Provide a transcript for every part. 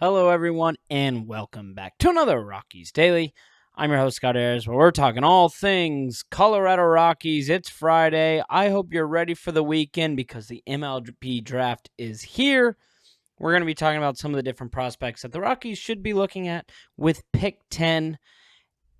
Hello, everyone, and welcome back to another Rockies Daily. I'm your host, Scott Ayers, where we're talking all things Colorado Rockies. It's Friday. I hope you're ready for the weekend because the MLB draft is here. We're going to be talking about some of the different prospects that the Rockies should be looking at with pick 10.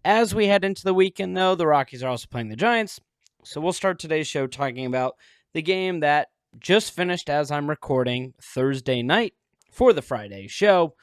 As we head into the weekend, though, the Rockies are also playing the Giants. So we'll start today's show talking about the game that just finished as I'm recording Thursday night for the Friday show.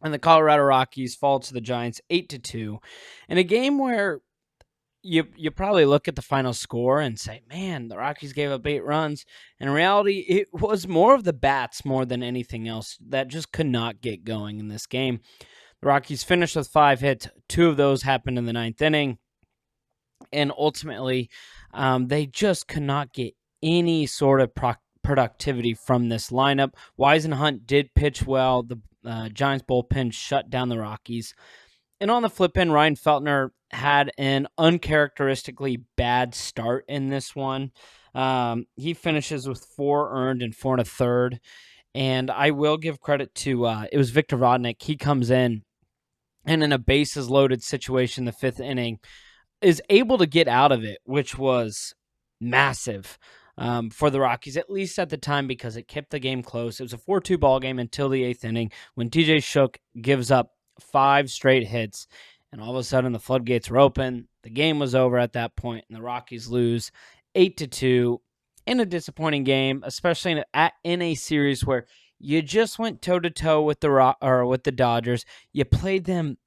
And the Colorado Rockies fall to the Giants 8-2 in a game where you probably look at the final score and say, man, the Rockies gave up 8 runs. In reality, it was more of the bats more than anything else that just could not get going in this game. The Rockies finished with 5 hits. 2 of those happened in the 9th inning. And ultimately, they just could not get any sort of productivity from this lineup. Whisenhunt did pitch well. The Giants bullpen shut down the Rockies. And on the flip end, Ryan Feltner had an uncharacteristically bad start in this one. He finishes with 4 earned and 4 1/3. And I will give credit to, it was Victor Vodnik. He comes in and in a bases loaded situation, the 5th inning, is able to get out of it, which was massive for the Rockies, at least at the time, because it kept the game close. It was a 4-2 ball game until the 8th inning when TJ Shook gives up 5 straight hits, and all of a sudden the floodgates were open. The game was over at that point, and the Rockies lose 8-2 in a disappointing game, especially in a series where you just went toe-to-toe with the Dodgers. You played them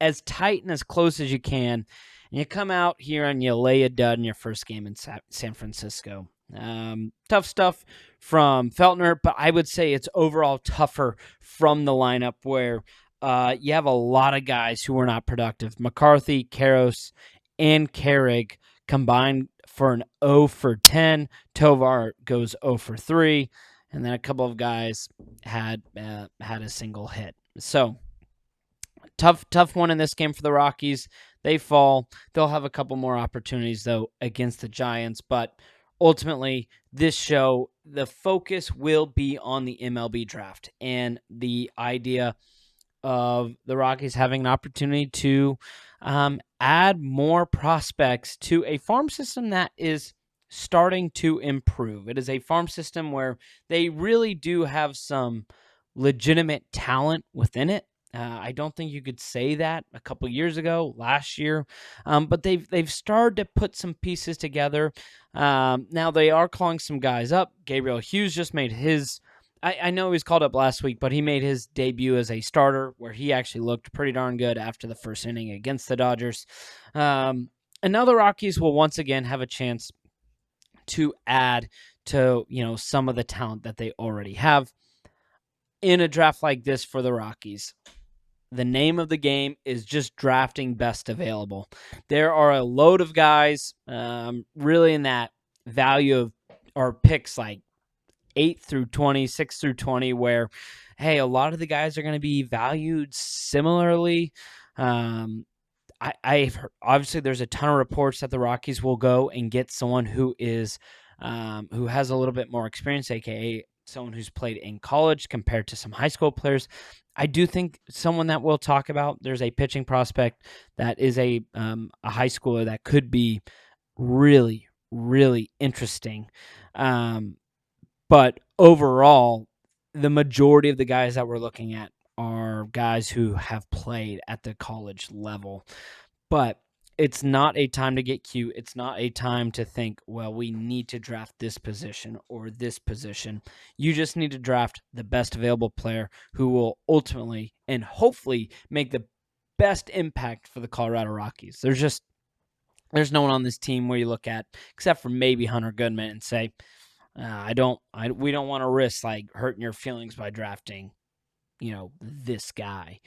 as tight and as close as you can, and you come out here and you lay a dud in your first game in San Francisco. Tough stuff from Feltner, but I would say it's overall tougher from the lineup where you have a lot of guys who were not productive. McCarthy, Karros, and Carrig combined for an 0 for 10. Tovar goes 0 for 3, and then a couple of guys had a single hit. So tough one in this game for the Rockies. They fall. They'll have a couple more opportunities, though, against the Giants. But ultimately, this show, the focus will be on the MLB draft and the idea of the Rockies having an opportunity to add more prospects to a farm system that is starting to improve. It is a farm system where they really do have some legitimate talent within it. I don't think you could say that a couple years ago, last year, but they've started to put some pieces together. Now they are calling some guys up. Gabriel Hughes just made his. I know he was called up last week, but he made his debut as a starter, where he actually looked pretty darn good after the first inning against the Dodgers. And now the Rockies will once again have a chance to add to some of the talent that they already have in a draft like this for the Rockies. The name of the game is just drafting best available. There are a load of guys really in that value of or picks like 8 through 20, 6 through 20, where, hey, a lot of the guys are going to be valued similarly. I've heard, obviously there's a ton of reports that the Rockies will go and get someone who is who has a little bit more experience, aka someone who's played in college compared to some high school players. I do think someone that we'll talk about, there's a pitching prospect that is a high schooler that could be really, really interesting. But overall, the majority of the guys that we're looking at are guys who have played at the college level. But it's not a time to get cute. It's not a time to think, well, we need to draft this position or this position. You just need to draft the best available player who will ultimately and hopefully make the best impact for the Colorado Rockies. There's no one on this team where you look at, except for maybe Hunter Goodman, and say, we don't want to risk like hurting your feelings by drafting, this guy.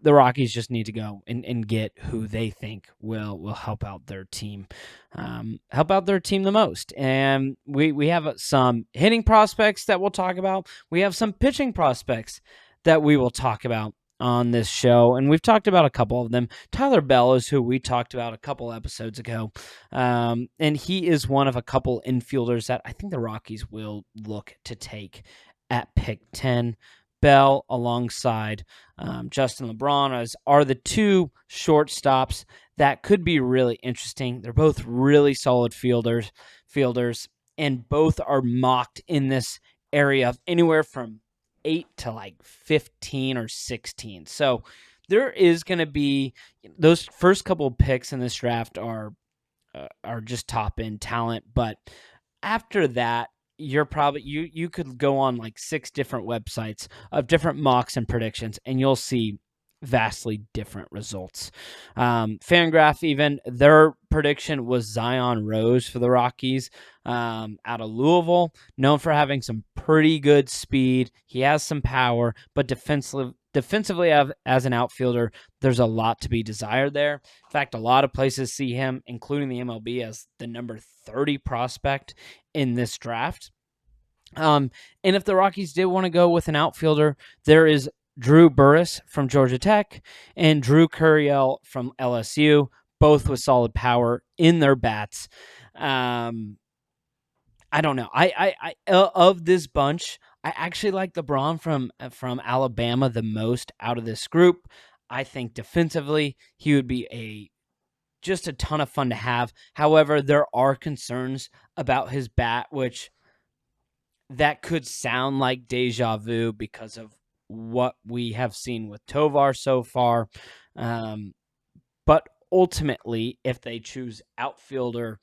The Rockies just need to go and get who they think will help out their team, the most. And we have some hitting prospects that we'll talk about. We have some pitching prospects that we will talk about on this show, and we've talked about a couple of them. Tyler Bell is who we talked about a couple episodes ago, and he is one of a couple infielders that I think the Rockies will look to take at pick 10. Bell alongside Justin LeBron are the two shortstops that could be really interesting. They're both really solid fielders, and both are mocked in this area of anywhere from 8 to like 15 or 16. So there is going to be those first couple of picks in this draft are just top end talent, but after that, you're probably you could go on like 6 different websites of different mocks and predictions, and you'll see vastly different results. Fangraph, even their prediction was Zion Rose for the Rockies, out of Louisville, known for having some pretty good speed. He has some power, but defensively as an outfielder, there's a lot to be desired there. In fact, a lot of places see him, including the MLB, as the number 30 prospect in this draft. And if the Rockies did want to go with an outfielder, there is Drew Burris from Georgia Tech and Drew Curiel from LSU, both with solid power in their bats. I don't know. I of this bunch, I actually like LeBron from Alabama the most out of this group. I think defensively he would be just a ton of fun to have. However, there are concerns about his bat, which that could sound like deja vu because of what we have seen with Tovar so far. But ultimately, if they choose outfielder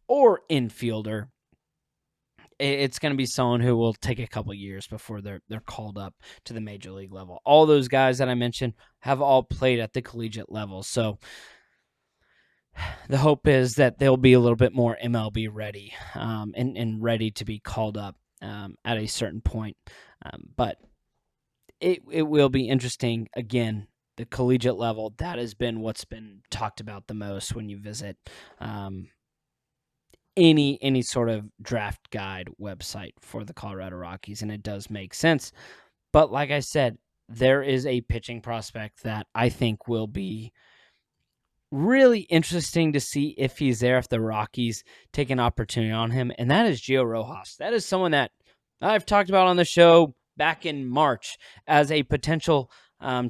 or infielder, it's going to be someone who will take a couple years before they're called up to the major league level. All those guys that I mentioned have all played at the collegiate level, so the hope is that they'll be a little bit more MLB ready, and ready to be called up at a certain point. But it will be interesting. Again, the collegiate level, that has been what's been talked about the most when you visit any sort of draft guide website for the Colorado Rockies, and it does make sense. But like I said, there is a pitching prospect that I think will be really interesting to see if he's there, if the Rockies take an opportunity on him, and that is Gio Rojas. That is someone that I've talked about on the show back in March as a potential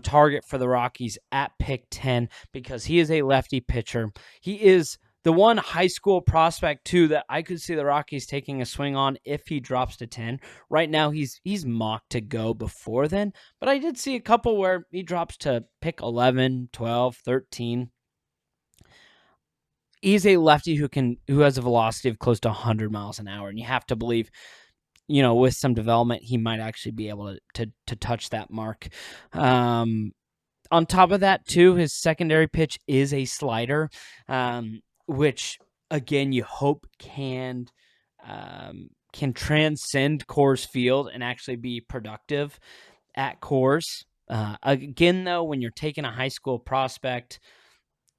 target for the Rockies at pick 10 because he is a lefty pitcher. He is the one high school prospect, too, that I could see the Rockies taking a swing on if he drops to 10. Right now, he's mocked to go before then, but I did see a couple where he drops to pick 11, 12, 13. He's a lefty who has a velocity of close to 100 miles an hour, and you have to believe, with some development, he might actually be able to touch that mark. On top of that, too, his secondary pitch is a slider, which, again, you hope can transcend Coors Field and actually be productive at Coors. Again, though, when you're taking a high school prospect,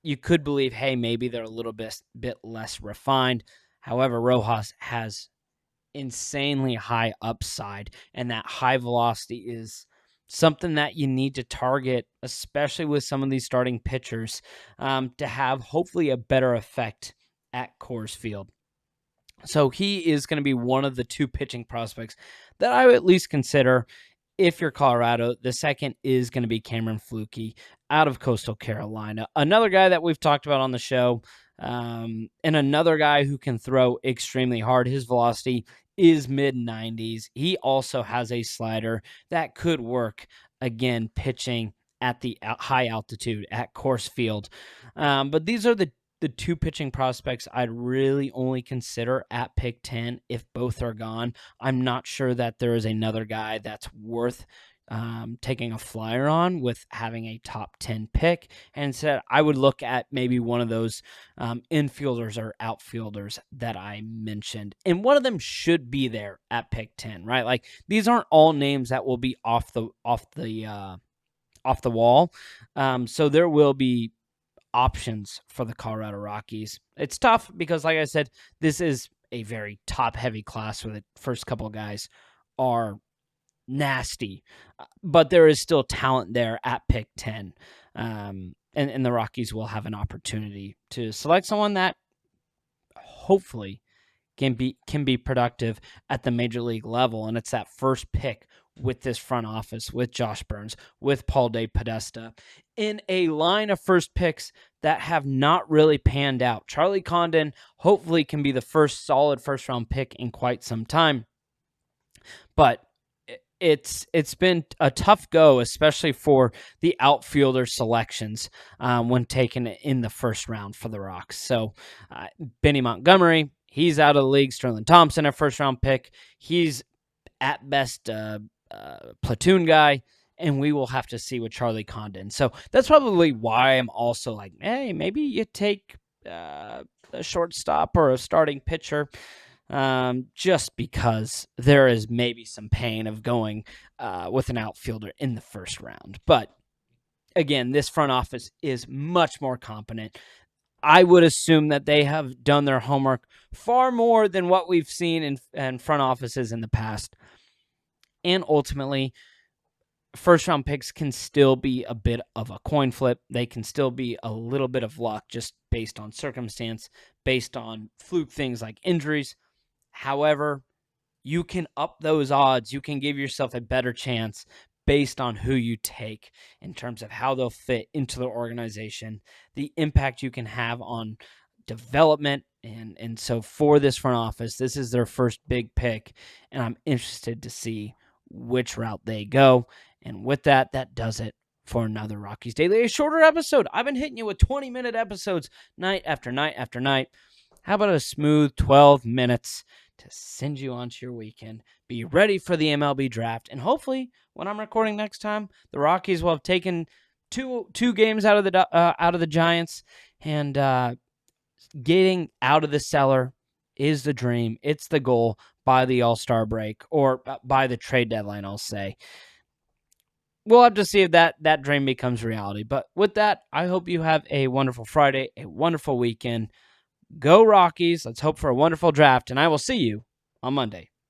you could believe, hey, maybe they're a little bit less refined. However, Rojas has insanely high upside, and that high velocity is something that you need to target, especially with some of these starting pitchers, to have hopefully a better effect at Coors Field. So he is going to be one of the two pitching prospects that I would at least consider if you're Colorado. The second is going to be Cameron Fluke out of Coastal Carolina. Another guy that we've talked about on the show, and another guy who can throw extremely hard. His velocity is mid-90s. He also has a slider that could work, again, pitching at the high altitude at Coors Field. But these are the two pitching prospects I'd really only consider at pick 10 if both are gone. I'm not sure that there is another guy that's worth taking a flyer on with having a top 10 pick. And instead, I would look at maybe one of those infielders or outfielders that I mentioned. And one of them should be there at pick 10, right? Like, these aren't all names that will be off the wall. So there will be options for the Colorado Rockies. It's tough because, like I said, this is a very top-heavy class where the first couple of guys are nasty, but there is still talent there at pick 10, and the Rockies will have an opportunity to select someone that hopefully can be productive at the major league level. And it's that first pick with this front office, with Josh Burns, with Paul De Podesta, in a line of first picks that have not really panned out. Charlie Condon hopefully can be the first solid first-round pick in quite some time. But it's been a tough go, especially for the outfielder selections when taken in the first round for the Rocks. So Benny Montgomery, he's out of the league. Sterling Thompson, a first-round pick. He's at best platoon guy, and we will have to see with Charlie Condon. So that's probably why I'm also like, hey, maybe you take a shortstop or a starting pitcher. Just because there is maybe some pain of going with an outfielder in the first round. But again, this front office is much more competent. I would assume that they have done their homework far more than what we've seen in front offices in the past. And ultimately, first-round picks can still be a bit of a coin flip. They can still be a little bit of luck just based on circumstance, based on fluke things like injuries. However, you can up those odds. You can give yourself a better chance based on who you take in terms of how they'll fit into the organization, the impact you can have on development. And so for this front office, this is their first big pick, and I'm interested to see which route they go. And with that, that does it for another Rockies Daily, a shorter episode. I've been hitting you with 20-minute episodes night after night after night. How about a smooth 12 minutes to send you onto your weekend, be ready for the MLB draft, and hopefully, when I'm recording next time, the Rockies will have taken two games out of the Giants, and getting out of the cellar is the dream. It's the goal by the All-Star break, or by the trade deadline, I'll say. We'll have to see if that dream becomes reality. But with that, I hope you have a wonderful Friday, a wonderful weekend. Go Rockies. Let's hope for a wonderful draft, and I will see you on Monday.